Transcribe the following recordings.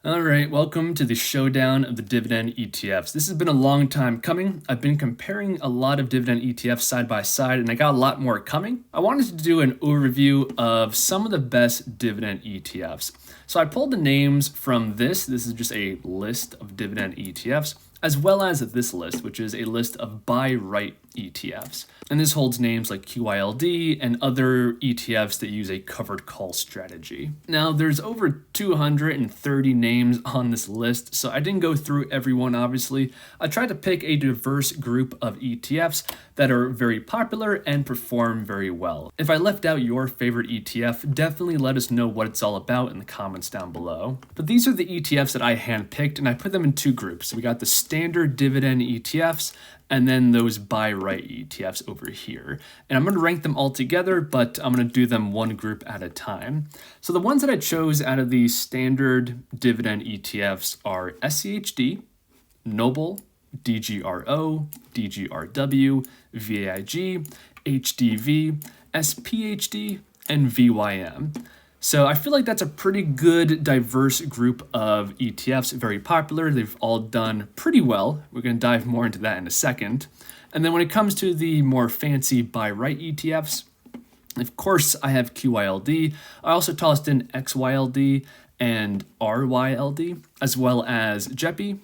All right, welcome to the showdown of the dividend ETFs. This has been a long time coming. I've been comparing a lot of dividend ETFs side by side, and I got a lot more coming. I wanted to do an overview of some of the best dividend ETFs. So I pulled the names from this. This is just a list of dividend ETFs, as well as this list, which is a list of buy right ETFs. And this holds names like QYLD and other ETFs that use a covered call strategy. Now, there's over 230 names on this list, so I didn't go through everyone, obviously. I tried to pick a diverse group of ETFs that are very popular and perform very well. If I left out your favorite ETF, definitely let us know what it's all about in the comments down below. But these are the ETFs that I handpicked, and I put them in two groups. We got the standard dividend ETFs, and then those buy right ETFs over here. And I'm going to rank them all together, but I'm going to do them one group at a time. So the ones that I chose out of the standard dividend ETFs are SCHD, Nobl, DGRO, DGRW, VIG, HDV, SPHD, and VYM. So I feel like that's a pretty good, diverse group of ETFs, very popular. They've all done pretty well. We're going to dive more into that in a second. And then when it comes to the more fancy buy right ETFs, of course, I have QYLD. I also tossed in xyld and ryld, as well as JEPI,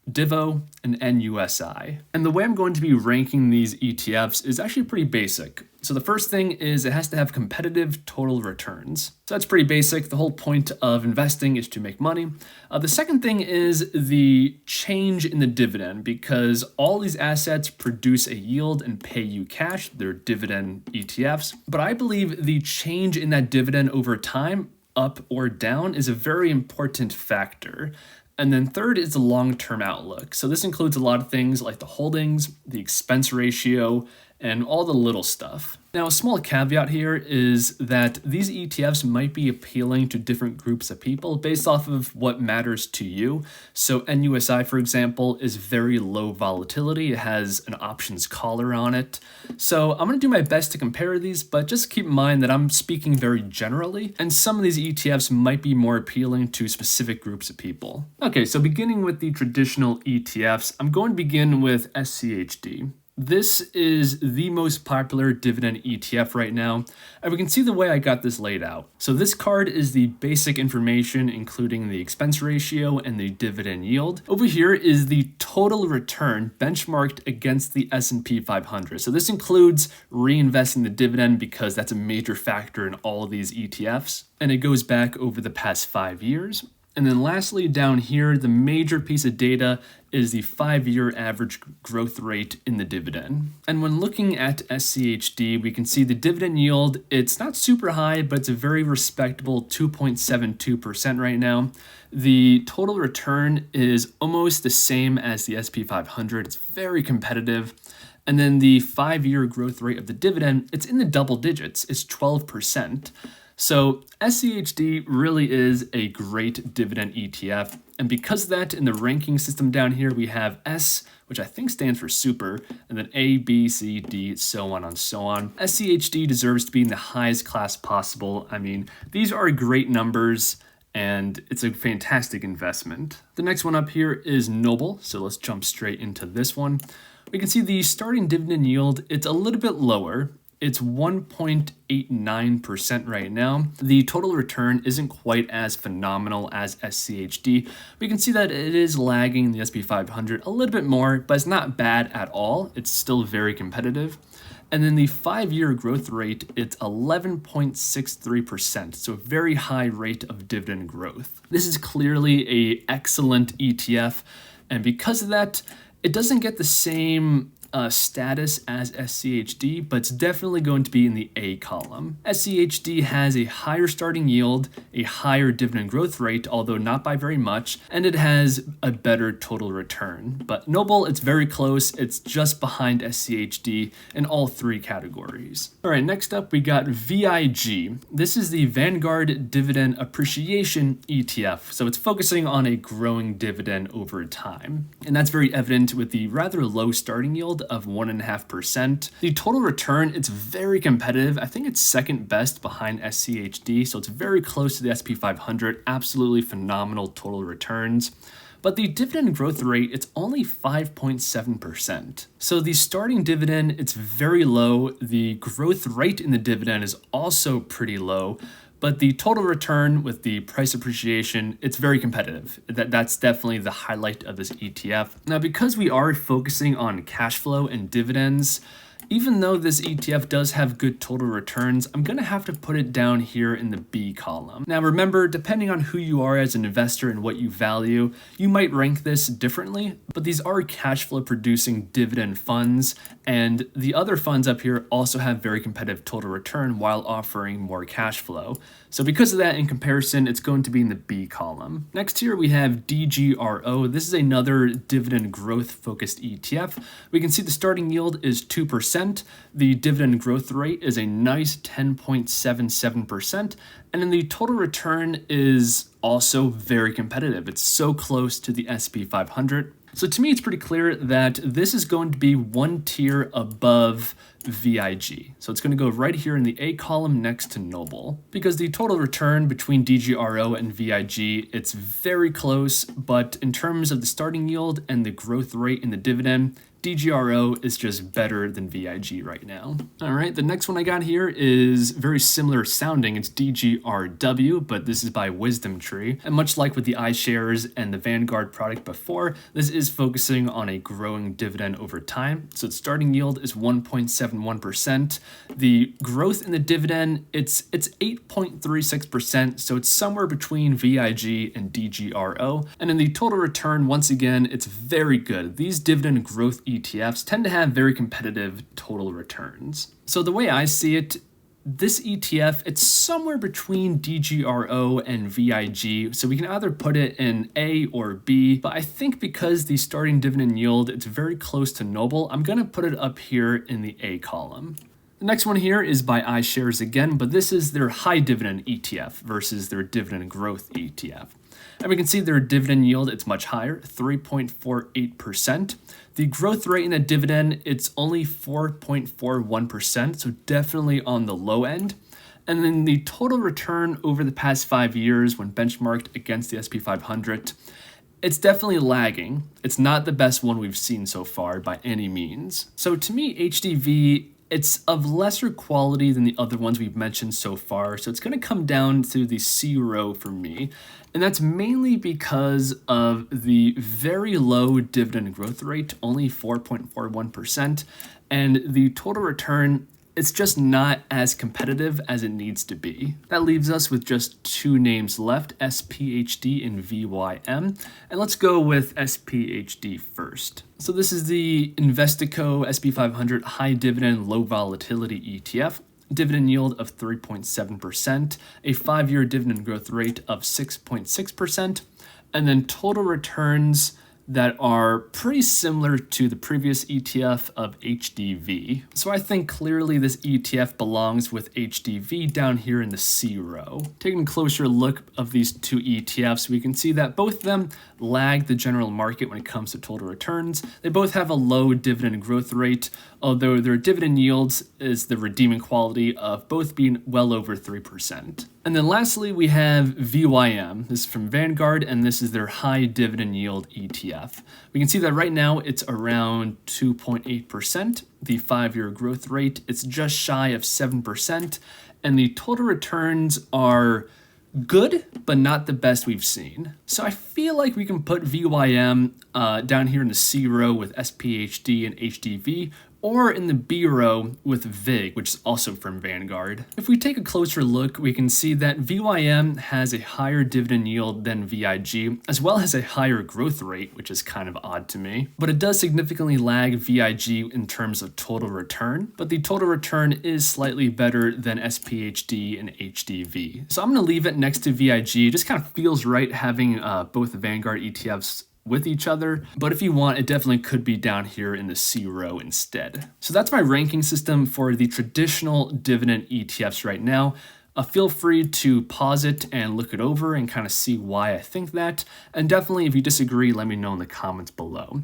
DIVO, and NUSI. And the way I'm going to be ranking these ETFs is actually pretty basic. So the first thing is it has to have competitive total returns. So that's pretty basic. The whole point of investing is to make money. The second thing is the change in the dividend, because all these assets produce a yield and pay you cash. They're dividend ETFs. But I believe the change in that dividend over time, up or down, is a very important factor. And then third is the long-term outlook. So this includes a lot of things like the holdings, the expense ratio, and all the little stuff. Now, a small caveat here is that these ETFs might be appealing to different groups of people based off of what matters to you. So NUSI, for example, is very low volatility. It has an options collar on it. So I'm going to do my best to compare these, but just keep in mind that I'm speaking very generally, and some of these ETFs might be more appealing to specific groups of people. Okay, so beginning with the traditional ETFs, I'm going to begin with SCHD. This is the most popular dividend ETF right now, and we can see the way I got this laid out. So this card is the basic information, including the expense ratio and the dividend yield. Over here is the total return benchmarked against the S&P 500. So this includes reinvesting the dividend because that's a major factor in all of these ETFs, and it goes back over the past 5 years. And then lastly, down here, the major piece of data is the 5-year average growth rate in the dividend. And when looking at SCHD, we can see the dividend yield, it's not super high, but it's a very respectable 2.72% right now. The total return is almost the same as the SP 500. It's very competitive. And then the 5-year growth rate of the dividend, it's in the double digits. It's 12%. So SCHD really is a great dividend ETF. And because of that, in the ranking system down here, we have S, which I think stands for super, and then A, B, C, D, so on and so on. SCHD deserves to be in the highest class possible. I mean, these are great numbers, and it's a fantastic investment. The next one up here is Nobl, so let's jump straight into this one. We can see the starting dividend yield, it's a little bit lower. It's 1.89% right now. The total return isn't quite as phenomenal as SCHD. We can see that it is lagging the SP 500 a little bit more, but it's not bad at all. It's still very competitive. And then the 5-year growth rate, it's 11.63%, so a very high rate of dividend growth. This is clearly an excellent ETF, and because of that, it doesn't get the same status as SCHD, but it's definitely going to be in the A column. SCHD has a higher starting yield, a higher dividend growth rate, although not by very much, and it has a better total return. But Nobl, it's very close. It's just behind SCHD in all three categories. All right, next up we got VIG. This is the Vanguard Dividend Appreciation ETF. So it's focusing on a growing dividend over time. And that's very evident with the rather low starting yield yield of 1.5%. The total return, it's very competitive. I think it's second best behind SCHD, so it's very close to the SP 500. Absolutely phenomenal total returns. But the dividend growth rate, it's only 5.7%. So the starting dividend, it's very low. The growth rate in the dividend is also pretty low. But the total return with the price appreciation, it's very competitive. That's definitely the highlight of this ETF. Now, because we are focusing on cash flow and dividends, even though this ETF does have good total returns, I'm gonna have to put it down here in the B column. Now remember, depending on who you are as an investor and what you value, you might rank this differently, but these are cash flow producing dividend funds, and the other funds up here also have very competitive total return while offering more cash flow. So because of that, in comparison, it's going to be in the B column. Next here we have DGRO. This is another dividend growth focused ETF. We can see the starting yield is 2%. The dividend growth rate is a nice 10.77%. And then the total return is also very competitive. It's so close to the SP 500. So to me, it's pretty clear that this is going to be one tier above VIG. So it's going to go right here in the A column next to Nobl, because the total return between DGRO and VIG, it's very close, but in terms of the starting yield and the growth rate in the dividend, DGRO is just better than VIG right now. All right, the next one I got here is very similar sounding. It's DGRW, but this is by Wisdom Tree. And much like with the iShares and the Vanguard product before, this is focusing on a growing dividend over time. So its starting yield is 1.71%. The growth in the dividend, it's 8.36%, so it's somewhere between VIG and DGRO. And in the total return, once again, it's very good. These dividend growth ETFs tend to have very competitive total returns. So the way I see it, this ETF, it's somewhere between DGRO and VIG, so we can either put it in A or B, but I think because the starting dividend yield, it's very close to Nobl, I'm gonna put it up here in the A column. The next one here is by iShares again, but this is their high dividend ETF versus their dividend growth ETF. And we can see their dividend yield, it's much higher, 3.48%. The growth rate in the dividend, it's only 4.41%, so definitely on the low end. And then the total return over the past 5 years when benchmarked against the SP 500, it's definitely lagging. It's not the best one we've seen so far by any means. So to me, HDV, it's of lesser quality than the other ones we've mentioned so far, so it's going to come down to the C row for me. And that's mainly because of the very low dividend growth rate, only 4.41%, and the total return, it's just not as competitive as it needs to be. That leaves us with just two names left, SPHD and VYM. And let's go with SPHD first. So this is the Investico SP 500 High Dividend Low Volatility ETF. Dividend yield of 3.7%, a 5-year dividend growth rate of 6.6%, and then total returns that are pretty similar to the previous ETF of HDV. So I think clearly this ETF belongs with HDV down here in the C row. Taking a closer look of these two ETFs, we can see that both of them lag the general market when it comes to total returns. They both have a low dividend growth rate, although their dividend yields is the redeeming quality of both being well over 3%. And then lastly, we have VYM. This is from Vanguard, and this is their high dividend yield ETF. We can see that right now it's around 2.8%. The 5-year growth rate, it's just shy of 7%. And the total returns are good, but not the best we've seen. So I feel like we can put VYM down here in the C row with SPHD and HDV, or in the B row with VIG, which is also from Vanguard. If we take a closer look, we can see that VYM has a higher dividend yield than VIG, as well as a higher growth rate, which is kind of odd to me. But it does significantly lag VIG in terms of total return, but the total return is slightly better than SPHD and HDV. So I'm gonna leave it next to VIG. It just kind of feels right having both the Vanguard ETFs with each other, but if you want, it definitely could be down here in the C row instead. So that's my ranking system for the traditional dividend ETFs right now. Feel free to pause it and look it over and kind of see why I think that. And definitely, if you disagree, let me know in the comments below.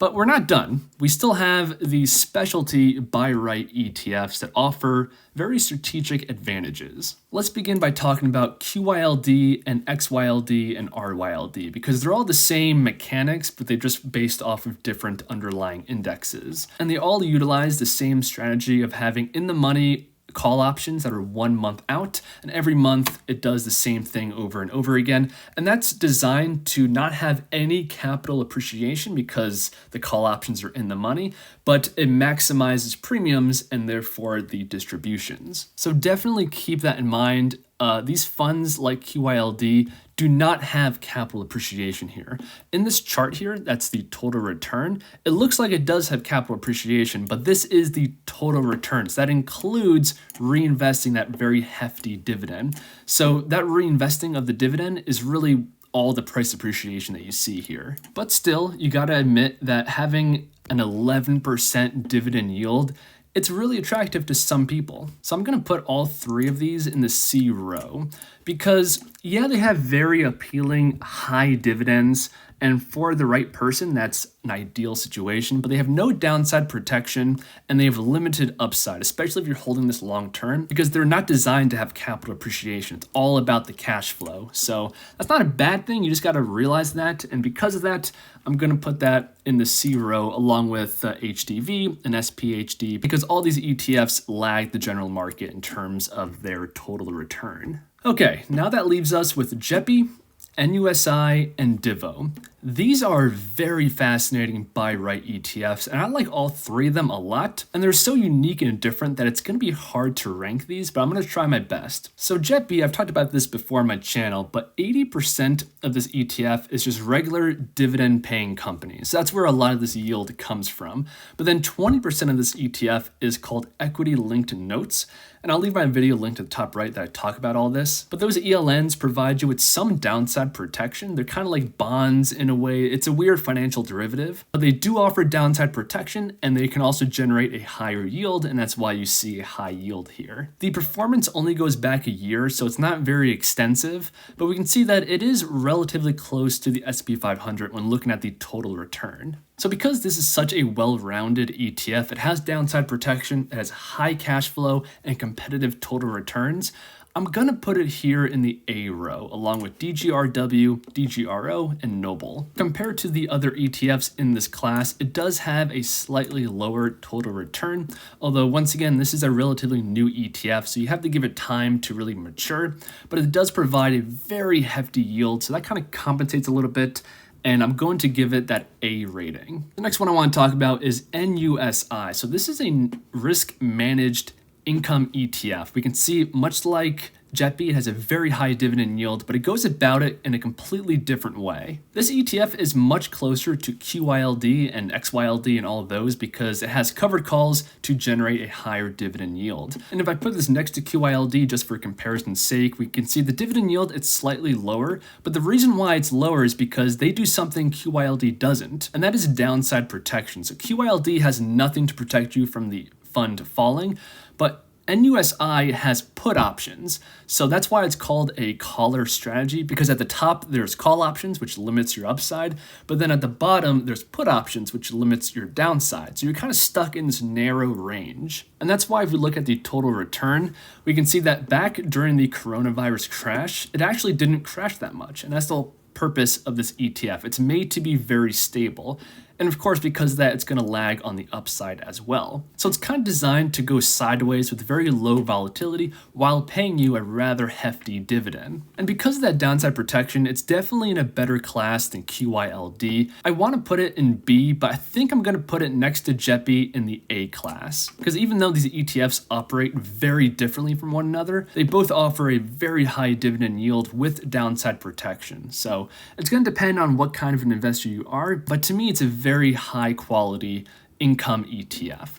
But we're not done. We still have the specialty buy right ETFs that offer very strategic advantages. Let's begin by talking about QYLD and XYLD and RYLD because they're all the same mechanics, but they're just based off of different underlying indexes. And they all utilize the same strategy of having in the money call options that are 1 month out, and every month it does the same thing over and over again. And that's designed to not have any capital appreciation because the call options are in the money, but it maximizes premiums and therefore the distributions. So definitely keep that in mind. These funds like QYLD do not have capital appreciation here. In this chart here, that's the total return. It looks like it does have capital appreciation, but this is the total return. So that includes reinvesting that very hefty dividend. So that reinvesting of the dividend is really all the price appreciation that you see here. But still, you gotta admit that having an 11% dividend yield, it's really attractive to some people. So I'm gonna put all three of these in the C row because yeah, they have very appealing high dividends, and for the right person, that's an ideal situation, but they have no downside protection and they have limited upside, especially if you're holding this long term, because they're not designed to have capital appreciation. It's all about the cash flow. So that's not a bad thing. You just got to realize that. And because of that, I'm going to put that in the C row along with HDV and SPHD because all these ETFs lag the general market in terms of their total return. Okay, now that leaves us with JEPI, NUSI, and DIVO. These are very fascinating buy right ETFs, and I like all three of them a lot, and they're so unique and different that it's going to be hard to rank these, but I'm going to try my best. So JEPI, I've talked about this before on my channel, but 80% of this ETF is just regular dividend paying companies. So that's where a lot of this yield comes from. But then 20% of this ETF is called equity linked notes, and I'll leave my video linked at the top right that I talk about all this. But those ELNs provide you with some downside protection. They're kind of like bonds in a way. It's a weird financial derivative, but they do offer downside protection and they can also generate a higher yield, and that's why you see a high yield here. The performance only goes back a year, so it's not very extensive, but we can see that it is relatively close to the SP 500 when looking at the total return. So because this is such a well-rounded ETF, it has downside protection, it has high cash flow and competitive total returns, I'm gonna put it here in the A row, along with DGRW, DGRO, and Nobl. Compared to the other ETFs in this class, it does have a slightly lower total return, although once again, this is a relatively new ETF, so you have to give it time to really mature, but it does provide a very hefty yield, so that kind of compensates a little bit, and I'm going to give it that A rating. The next one I want to talk about is NUSI. So this is a risk-managed income ETF. We can see, much like JEPI, it has a very high dividend yield, but it goes about it in a completely different way. This ETF is much closer to QYLD and XYLD and all of those because it has covered calls to generate a higher dividend yield. And if I put this next to QYLD just for comparison's sake, we can see the dividend yield, it's slightly lower, but the reason why it's lower is because they do something QYLD doesn't, and that is downside protection. So QYLD has nothing to protect you from the fund falling, but NUSI has put options, so that's why it's called a collar strategy, because at the top there's call options, which limits your upside, but then at the bottom there's put options, which limits your downside. So you're kind of stuck in this narrow range. And that's why if we look at the total return, we can see that back during the coronavirus crash, it actually didn't crash that much, and that's the purpose of this ETF. It's made to be very stable. And of course, because of that, it's going to lag on the upside as well. So it's kind of designed to go sideways with very low volatility while paying you a rather hefty dividend. And because of that downside protection, it's definitely in a better class than QYLD. I want to put it in B, but I think I'm going to put it next to JEPI in the A class. Because even though these ETFs operate very differently from one another, they both offer a very high dividend yield with downside protection. So it's going to depend on what kind of an investor you are, but to me, it's a very high quality income ETF.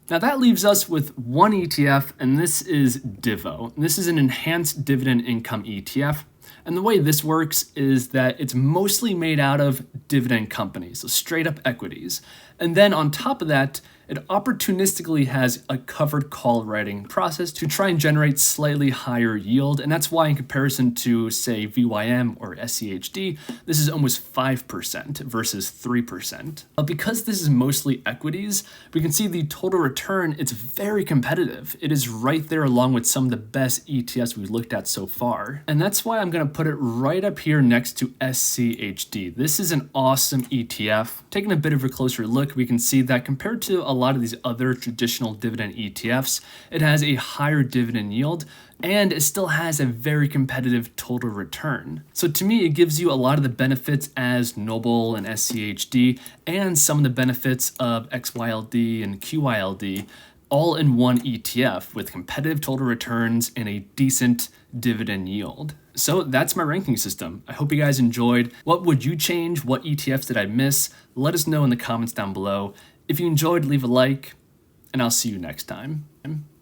Now that leaves us with one ETF, and this is DIVO. This is an enhanced dividend income ETF. And the way this works is that it's mostly made out of dividend companies, so straight up equities. And then on top of that, it opportunistically has a covered call writing process to try and generate slightly higher yield, and that's why in comparison to, say, VYM or SCHD, this is almost 5% versus 3%. But because this is mostly equities, we can see the total return, it's very competitive. It is right there along with some of the best ETFs we've looked at so far. And that's why I'm going to put it right up here next to SCHD. This is an awesome ETF. Taking a bit of a closer look, we can see that compared to a lot of these other traditional dividend ETFs, it has a higher dividend yield, and it still has a very competitive total return. So to me, it gives you a lot of the benefits as Nobl and SCHD, and some of the benefits of XYLD and QYLD, all in one ETF with competitive total returns and a decent dividend yield. So that's my ranking system. I hope you guys enjoyed. What would you change? What ETFs did I miss? Let us know in the comments down below. If you enjoyed, leave a like, and I'll see you next time.